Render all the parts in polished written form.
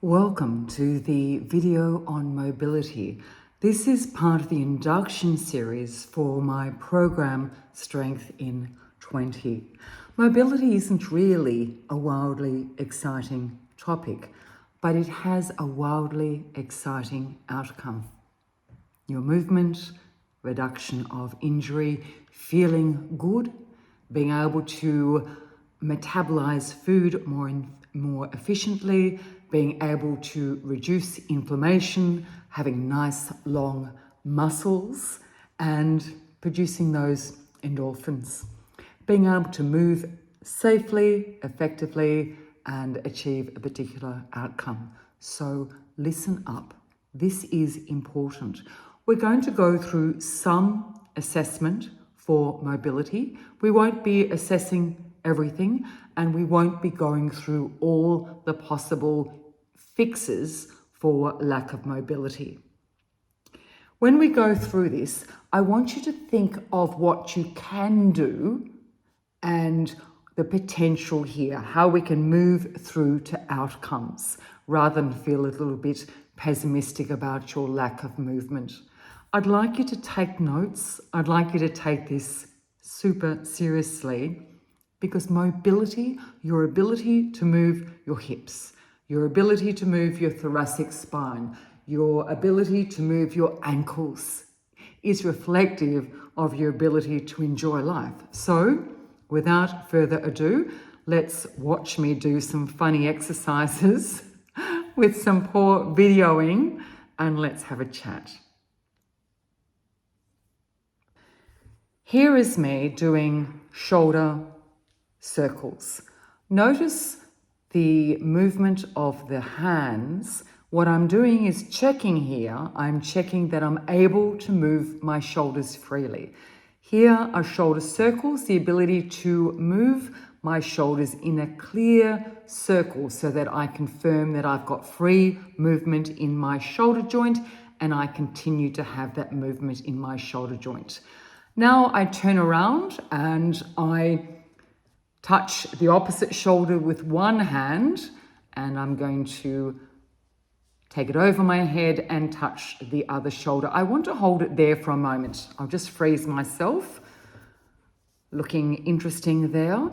Welcome to the video on mobility. This is part of the induction series for my program Strength in 20. Mobility isn't really a wildly exciting topic, but it has a wildly exciting outcome. Your movement, reduction of injury, feeling good, being able to metabolize food more efficiently, being able to reduce inflammation, having nice long muscles, and producing those endorphins. Being able to move safely, effectively, and achieve a particular outcome. So listen up. This is important. We're going to go through some assessment for mobility. We won't be assessing everything, and we won't be going through all the possible fixes for lack of mobility. When we go through this, I want you to think of what you can do and the potential here, how we can move through to outcomes rather than feel a little bit pessimistic about your lack of movement. I'd like you to take notes. I'd like you to take this super seriously, because mobility, your ability to move your hips, your ability to move your thoracic spine, your ability to move your ankles is reflective of your ability to enjoy life. So, without further ado, let's watch me do some funny exercises with some poor videoing, and let's have a chat. Here is me doing shoulder circles. Notice the movement of the hands. What I'm doing is checking here. I'm checking that I'm able to move my shoulders freely. Here are shoulder circles, the ability to move my shoulders in a clear circle so that I confirm that I've got free movement in my shoulder joint and I continue to have that movement in my shoulder joint. Now I turn around and I touch the opposite shoulder with one hand, and I'm going to take it over my head and touch the other shoulder. I want to hold it there for a moment. I'll just freeze myself. Looking interesting there.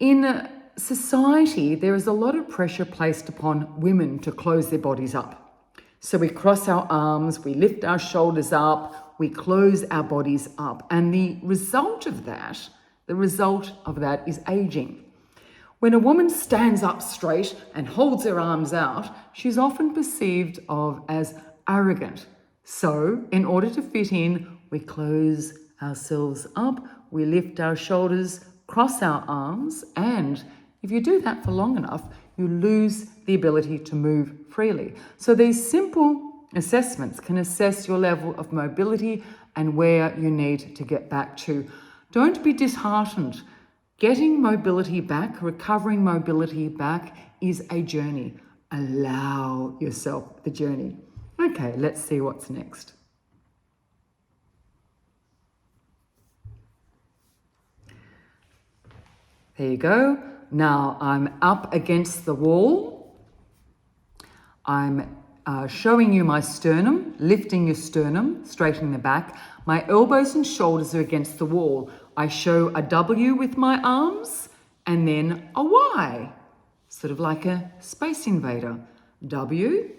In society, there is a lot of pressure placed upon women to close their bodies up. So we cross our arms, we lift our shoulders up, we close our bodies up. And the result of that is aging. When a woman stands up straight and holds her arms out, she's often perceived as arrogant. So, in order to fit in, we close ourselves up, we lift our shoulders, cross our arms, and if you do that for long enough, you lose the ability to move freely. So these simple assessments can assess your level of mobility and where you need to get back to. Don't be disheartened. Getting mobility back, recovering mobility back is a journey. Allow yourself the journey. Okay, let's see what's next. There you go. Now I'm up against the wall. I'm showing you my sternum, lifting your sternum, straightening the back. My elbows and shoulders are against the wall. I show a W with my arms and then a Y, sort of like a space invader. W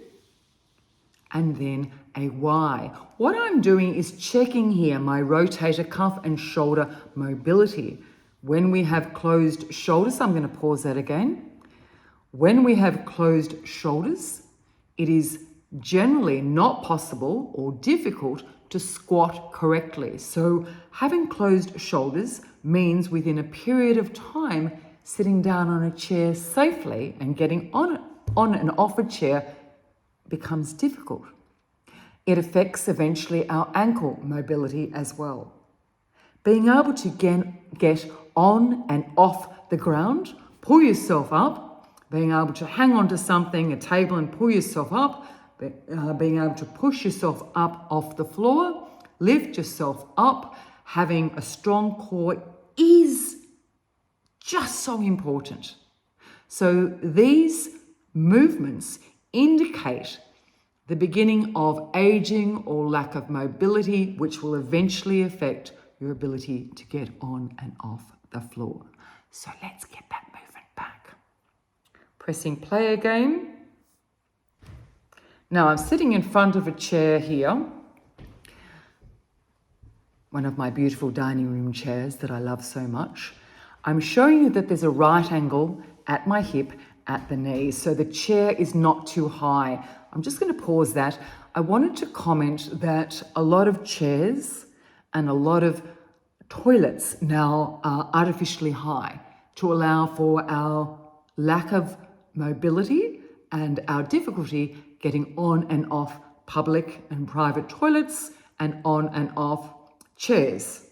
and then a Y. What I'm doing is checking here my rotator cuff and shoulder mobility. When we have closed shoulders, I'm going to pause that again. When we have closed shoulders, it is generally not possible or difficult to squat correctly. So having closed shoulders means within a period of time, sitting down on a chair safely and getting on and off a chair becomes difficult. It affects eventually our ankle mobility as well. Being able to get on and off the ground, pull yourself up, being able to hang onto something, a table, and pull yourself up, being able to push yourself up off the floor, lift yourself up, having a strong core is just so important. So these movements indicate the beginning of aging or lack of mobility, which will eventually affect your ability to get on and off the floor. So let's get that movement back. Pressing play again. Now I'm sitting in front of a chair here, one of my beautiful dining room chairs that I love so much. I'm showing you that there's a right angle at my hip at the knee, so the chair is not too high. I'm just going to pause that. I wanted to comment that a lot of chairs and a lot of toilets now are artificially high to allow for our lack of mobility and our difficulty getting on and off public and private toilets and on and off chairs.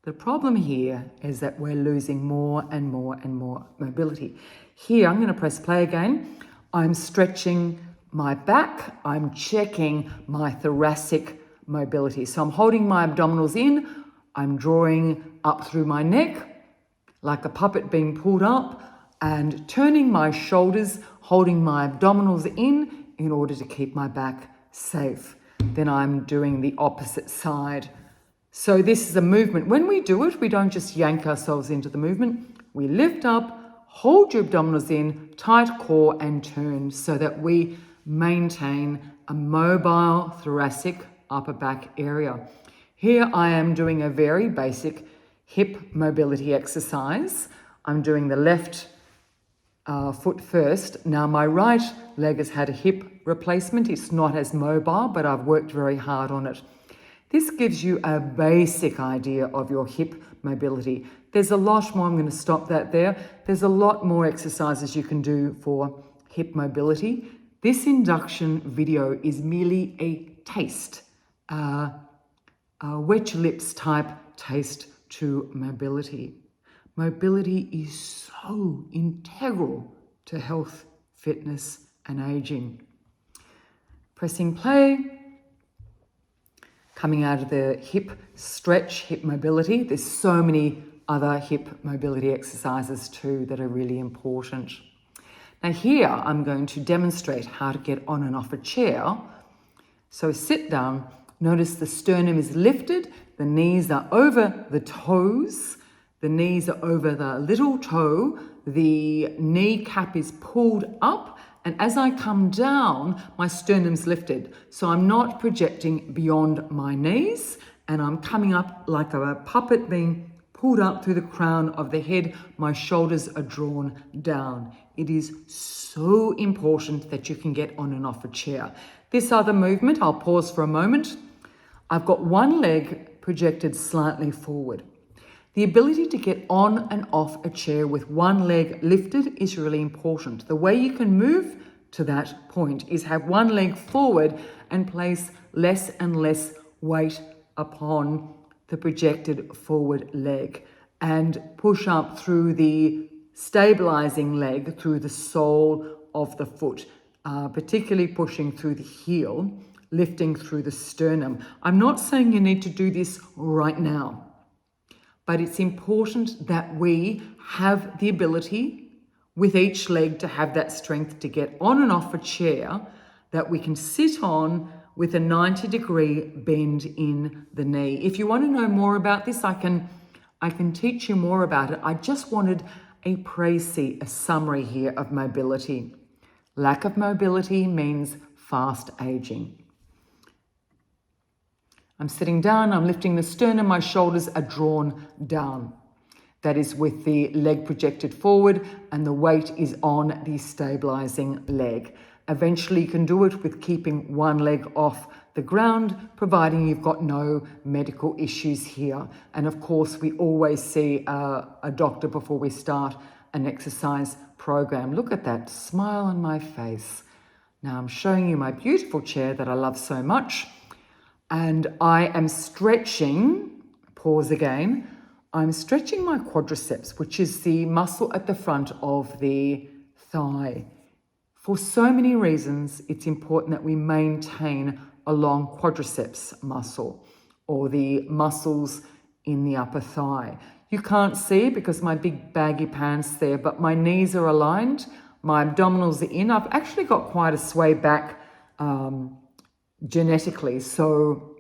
The problem here is that we're losing more and more and more mobility. Here, I'm going to press play again. I'm stretching my back. I'm checking my thoracic mobility. So I'm holding my abdominals in. I'm drawing up through my neck like a puppet being pulled up and turning my shoulders, holding my abdominals in order to keep my back safe. Then I'm doing the opposite side. So this is a movement. When we do it, we don't just yank ourselves into the movement. We lift up, hold your abdominals in, tight core and turn so that we maintain a mobile thoracic upper back area. Here I am doing a very basic hip mobility exercise. I'm doing the left foot first. Now my right leg has had a hip replacement. It's not as mobile, but I've worked very hard on it. This gives you a basic idea of your hip mobility. There's a lot more. I'm going to stop that there. There's a lot more exercises you can do for hip mobility. This induction video is merely a taste, a wet your lips type taste to mobility. Mobility is so integral to health, fitness, and aging. Pressing play. Coming out of the hip stretch, hip mobility. There's so many other hip mobility exercises too that are really important. Now here I'm going to demonstrate how to get on and off a chair. So sit down, notice the sternum is lifted, the knees are over the toes, the knees are over the little toe, the kneecap is pulled up, and as I come down, my sternum's lifted. So I'm not projecting beyond my knees, and I'm coming up like a puppet being pulled up through the crown of the head. My shoulders are drawn down. It is so important that you can get on and off a chair. This other movement, I'll pause for a moment. I've got one leg projected slightly forward. The ability to get on and off a chair with one leg lifted is really important. The way you can move to that point is have one leg forward and place less and less weight upon the projected forward leg and push up through the stabilizing leg through the sole of the foot, particularly pushing through the heel, lifting through the sternum. I'm not saying you need to do this right now, but it's important that we have the ability with each leg to have that strength to get on and off a chair that we can sit on with a 90-degree bend in the knee. If you want to know more about this, I can teach you more about it. I just wanted a précis, a summary here of mobility. Lack of mobility means fast aging. I'm sitting down, I'm lifting the sternum, my shoulders are drawn down. That is with the leg projected forward and the weight is on the stabilizing leg. Eventually you can do it with keeping one leg off the ground, providing you've got no medical issues here. And of course, we always see a doctor before we start an exercise program. Look at that smile on my face. Now I'm showing you my beautiful chair that I love so much. And I am stretching, pause again, I'm stretching my quadriceps, which is the muscle at the front of the thigh. For so many reasons, it's important that we maintain a long quadriceps muscle or the muscles in the upper thigh. You can't see because my big baggy pants there, but my knees are aligned. My abdominals are in. I've actually got quite a sway back genetically, so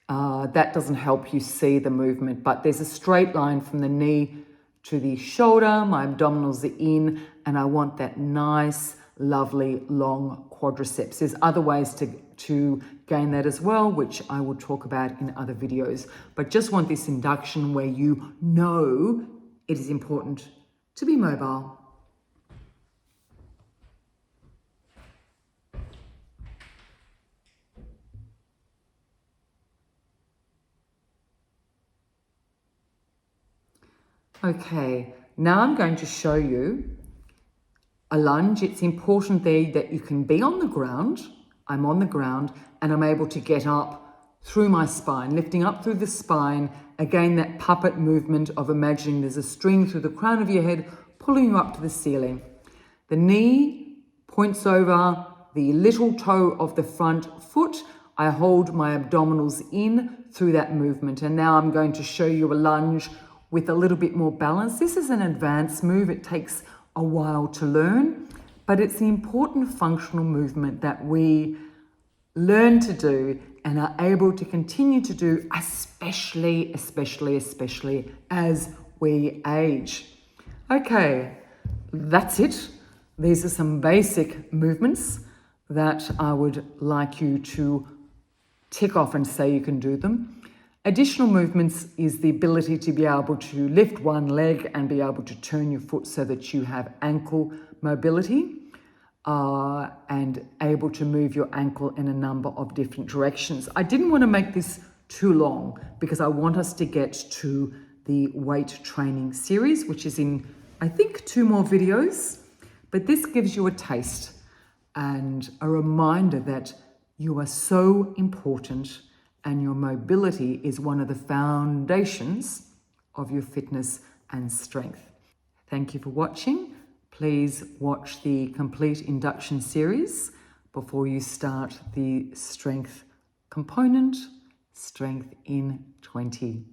that doesn't help you see the movement, but there's a straight line from the knee to the shoulder. My abdominals are in, and I want that nice, lovely, long quadriceps. There's other ways to gain that as well, which I will talk about in other videos, but just want this induction where you know it is important to be mobile. Okay, now I'm going to show you a lunge. It's important there that you can be on the ground. I'm on the ground and I'm able to get up through my spine, lifting up through the spine. Again, that puppet movement of imagining there's a string through the crown of your head, pulling you up to the ceiling. The knee points over the little toe of the front foot. I hold my abdominals in through that movement. And now I'm going to show you a lunge with a little bit more balance. This is an advanced move. It takes a while to learn, but it's an important functional movement that we learn to do and are able to continue to do, especially as we age. Okay, that's it. These are some basic movements that I would like you to tick off and say you can do them. Additional movements is the ability to be able to lift one leg and be able to turn your foot so that you have ankle mobility and able to move your ankle in a number of different directions. I didn't want to make this too long because I want us to get to the weight training series, which is in, I think, 2 more videos. But this gives you a taste and a reminder that you are so important and your mobility is one of the foundations of your fitness and strength. Thank you for watching. Please watch the complete induction series before you start the strength component, Strength in 20.